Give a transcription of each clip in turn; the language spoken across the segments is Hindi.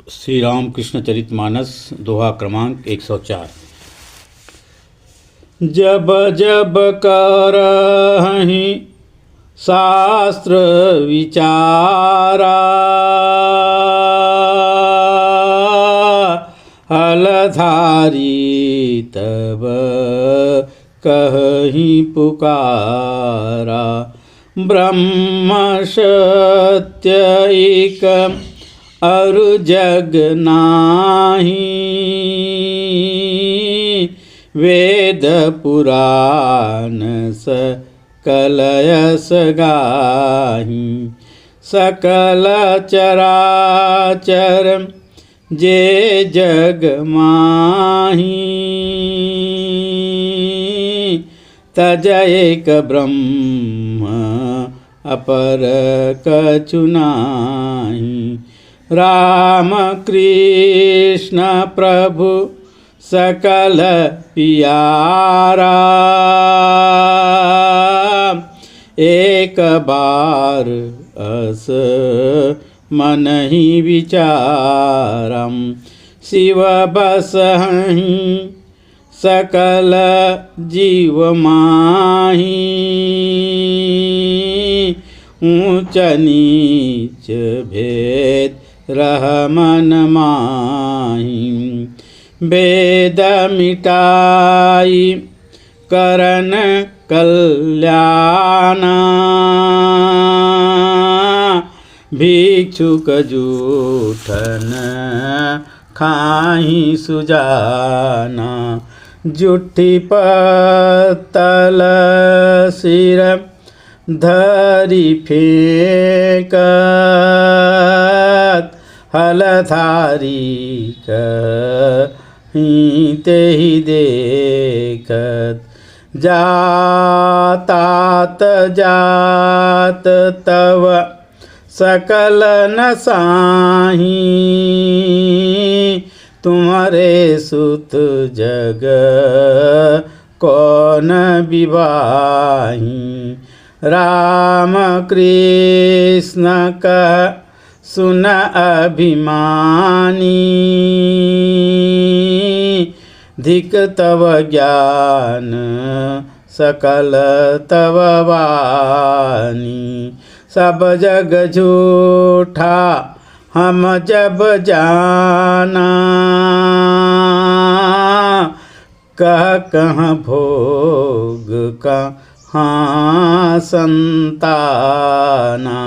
श्री राम कृष्ण चरितमानस दोहा क्रमांक 104। जब जब करहि शास्त्र विचारा, हलधारी तब कहि पुकारा। ब्रह्म सत्य एक अरु जग नाही, वेद पुराण सकल यस गाहि। सकल चराचर जे जग माही, तज एक ब्रह्म अपर कछु नाहि। राम कृष्ण प्रभु सकल पियारा, एक बार अस मन ही विचारम। शिव बसहि सकल जीव माही, ऊंच नीच भेद रहमन माही। वेद मिटाई करन कल्याणा, भिक्षुक जूठन खाहि सुजाना। जुठी पतल सिर धरि फेंकत, हलधारी कहि तेहि देखत। जातात जात तव सकल नसाही, तुम्हारे सुत जग कौन विवाही। राम कृष्ण का सुन अभिमानी, धिक तव ज्ञान सकल तव वाणी। सब जग झूठा हम जब जाना, कह भोग कहाँ संताना।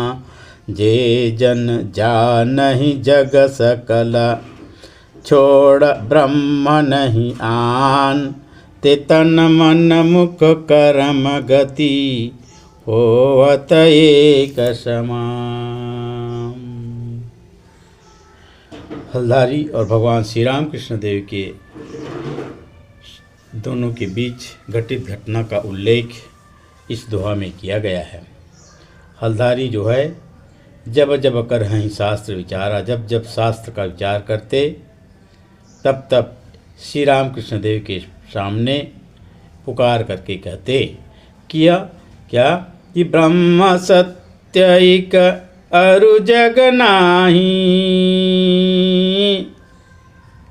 जे जन जानहि जग सकल, छोड़ ब्रह्म नहीं आन। ते तन मन मुख कर्म गति, होवत एक समान। हलधारी और भगवान श्री राम कृष्ण देव के दोनों के बीच घटित घटना का उल्लेख इस दोहा में किया गया है। हलधारी जो है, जब जब करहि शास्त्र विचारा, जब जब शास्त्र का विचार करते तब तब श्री राम कृष्ण देव के सामने पुकार करके कहते किया क्या कि ब्रह्म सत्य एक अरु जग नाही।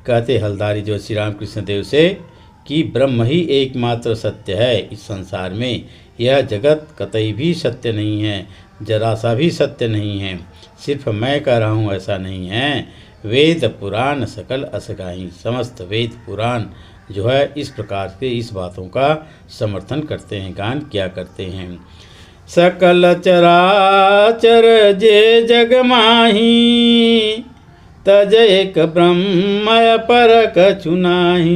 कहते हलधारी जो श्री राम कृष्ण देव से कि ब्रह्म ही एकमात्र सत्य है इस संसार में, यह जगत कतई भी सत्य नहीं है, जरा सा भी सत्य नहीं है। सिर्फ मैं कह रहा हूँ ऐसा नहीं है। वेद पुराण सकल असगाही, समस्त वेद पुराण जो है इस प्रकार से इस बातों का समर्थन करते हैं, गान किया करते हैं। सकल चराचर जे जग माही, तज एक ब्रह्म पर कछु नाहि।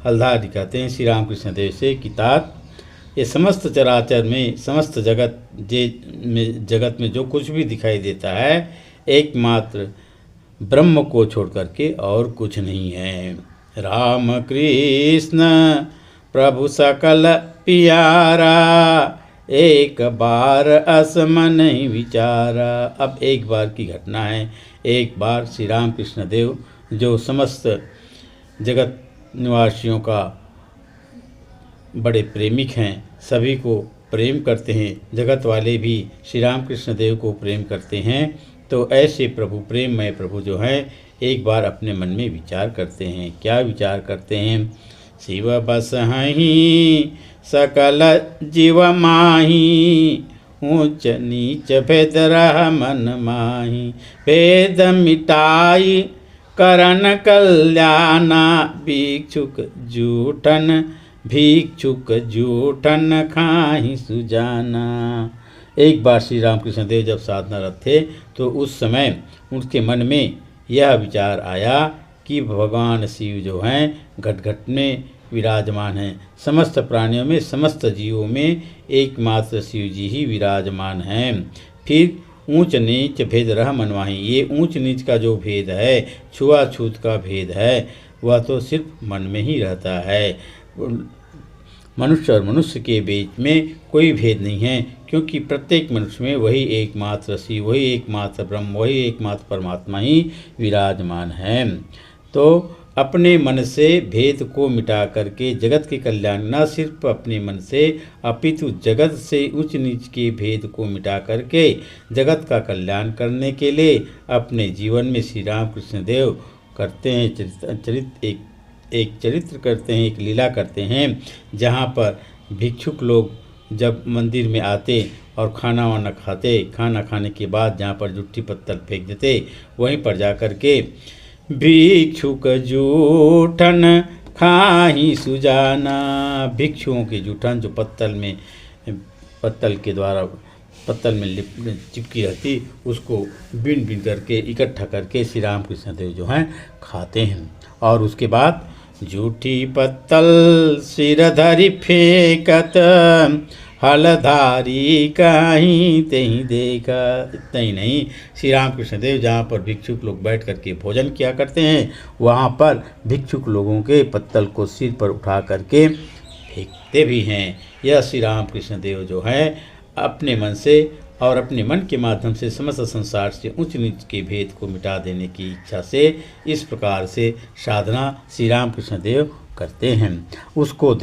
हलधारी कहते हैं श्री राम कृष्ण देव से कि तात ये समस्त चराचर में, समस्त जगत में जो कुछ भी दिखाई देता है, एकमात्र ब्रह्म को छोड़ करके और कुछ नहीं है। राम कृष्ण प्रभु सकल पियारा, एक बार असमन ही विचारा। अब एक बार की घटना है, एक बार श्री राम कृष्ण देव जो समस्त जगत निवासियों का बड़े प्रेमिक हैं, सभी को प्रेम करते हैं, जगत वाले भी श्री राम कृष्ण देव को प्रेम करते हैं। तो ऐसे प्रभु, प्रेममय प्रभु जो हैं, एक बार अपने मन में विचार करते हैं। क्या विचार करते हैं? शिव बस हहीं सकल जीव माही, ऊंच नीच भेद रह मन माही। भेद मिटाई करन कल्याणा, भिक्षुक जूठन खाहि सुजाना। एक बार श्री रामकृष्ण देव जब साधनारत थे तो उस समय उनके मन में यह विचार आया कि भगवान शिव जो हैं घट घट में विराजमान हैं। समस्त प्राणियों में, समस्त जीवों में एकमात्र शिव जी ही विराजमान हैं। फिर ऊंच नीच भेद रह मनवाही, ये ऊंच नीच का जो भेद है, छुआछूत का भेद है, वह तो सिर्फ मन में ही रहता है। मनुष्य और मनुष्य के बीच में कोई भेद नहीं है, क्योंकि प्रत्येक मनुष्य में वही एकमात्र शिव, वही एकमात्र ब्रह्म, वही एकमात्र परमात्मा ही विराजमान है। तो अपने मन से भेद को मिटा करके जगत के कल्याण, न सिर्फ अपने मन से अपितु जगत से उच्च नीच के भेद को मिटा करके जगत का कल्याण करने के लिए अपने जीवन में श्री रामकृष्ण देव करते हैं चरित्र करते हैं, एक लीला करते हैं, जहाँ पर भिक्षुक लोग जब मंदिर में आते और खाना वाना खाते, खाना खाने के बाद जहाँ पर जुट्ठी पत्तल फेंक देते, वहीं पर जा कर के भिक्षुक जूठन खाहि सुजाना, भिक्षुओं के जूठन जो पत्तल के द्वारा पत्तल में चिपकी रहती, उसको बीन बीन करके इकट्ठा करके श्री रामकृष्ण देव जो हैं खाते हैं। और उसके बाद जूठी पत्तल सिर धरि फेंकत, हलधारी कहीं तेहीं देखा। इतना ही नहीं, श्री रामकृष्ण देव जहाँ पर भिक्षुक लोग बैठ करके भोजन किया करते हैं, वहाँ पर भिक्षुक लोगों के पत्तल को सिर पर उठा करके फेंकते भी हैं। यह श्री रामकृष्ण देव जो है अपने मन से और अपने मन के माध्यम से समस्त संसार से उच्च नीच के भेद को मिटा देने की इच्छा से इस प्रकार से साधना श्री रामकृष्ण देव करते हैं। उसको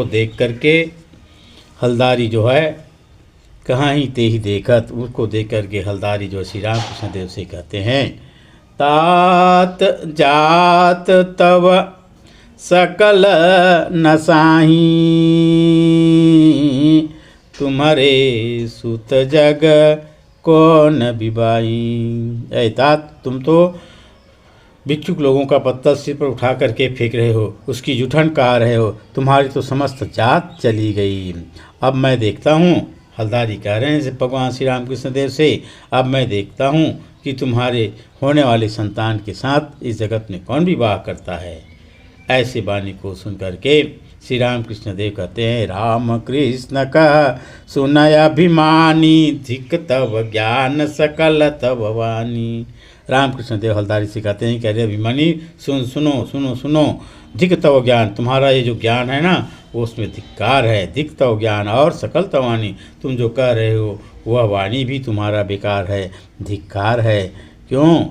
देख करके हलदारी जो है कहाँ ही ते ही देखत, उसको देख करके हलदारी जो श्री रामकृष्ण देव से कहते हैं, तात जात तव सकल नसाही, तुम्हारे सुत जग कौन बिबाई। ऐ तात, तुम तो भिक्षुक लोगों का पत्तल सिर पर उठा करके फेंक रहे हो, उसकी जूठन कहा रहे हो, तुम्हारी तो समस्त जात चली गई। अब मैं देखता हूँ, हलदारी कह रहे हैं भगवान श्री रामकृष्ण देव से, अब मैं देखता हूँ कि तुम्हारे होने वाले संतान के साथ इस जगत में कौन विवाह करता है। ऐसे वाणी को सुन करके श्री रामकृष्ण देव कहते हैं, राम कृष्ण का सुनय अभिमानी, धिक तव ज्ञान सकल तव वाणी। रामकृष्ण देव हलदारी से कहते हैं, कह रहे अभिमानी सुनो, धिक तव ज्ञान, तुम्हारा ये जो ज्ञान है ना, वो उसमें धिक्कार है। धिक तव ज्ञान और सकल तव वाणी, तुम जो कह रहे हो वह वाणी भी तुम्हारा बेकार है, धिक्कार है। क्यों?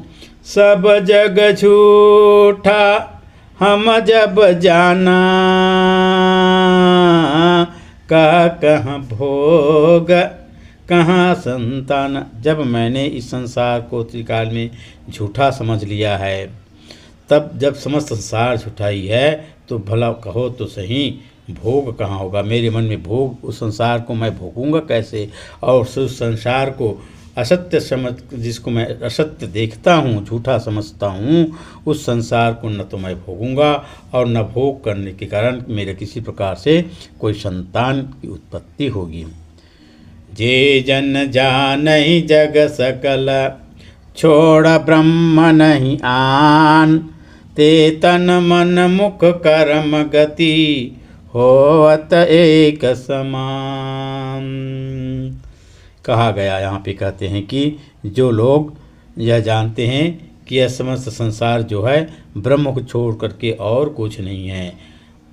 सब जग झूठा हम जब जाना, कहाँ भोग कहाँ संतान। जब मैंने इस संसार को त्रिकाल में झूठा समझ लिया है, तब जब समस्त संसार झूठा ही है, तो भला कहो तो सही, भोग कहाँ होगा मेरे मन में भोग? उस संसार को मैं भोगूंगा कैसे? और उस संसार को असत्य समझ, जिसको मैं असत्य देखता हूँ, झूठा समझता हूँ, उस संसार को न तो मैं भोगूंगा और न भोग करने के कारण मेरे किसी प्रकार से कोई संतान की उत्पत्ति होगी। जे जन जानहि जग सकल, छोड़ ब्रह्म नहीं आन, ते तन मन मुख कर्म गति, होवत एक समान। कहा गया, यहाँ पे कहते हैं कि जो लोग यह जानते हैं कि यह समस्त संसार जो है ब्रह्म को छोड़ करके और कुछ नहीं है,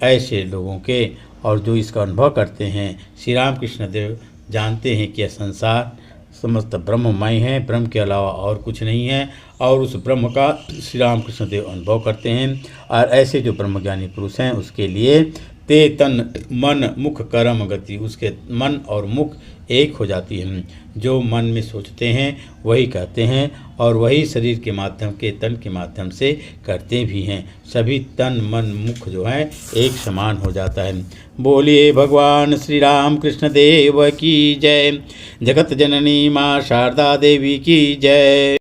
ऐसे लोगों के, और जो इसका अनुभव करते हैं, श्री रामकृष्ण देव जानते हैं कि यह संसार समस्त ब्रह्ममय है, ब्रह्म के अलावा और कुछ नहीं है, और उस ब्रह्म का श्री रामकृष्ण देव अनुभव करते हैं। और ऐसे जो ब्रह्मज्ञानी पुरुष हैं, उसके लिए ते तन मन मुख कर्म गति, उसके मन और मुख एक हो जाती हैं। जो मन में सोचते हैं वही कहते हैं और वही शरीर के माध्यम के तन के माध्यम से करते भी हैं। सभी तन मन मुख जो है एक समान हो जाता है। बोलिए भगवान श्री राम कृष्ण देव की जय। जगत जननी माँ शारदा देवी की जय।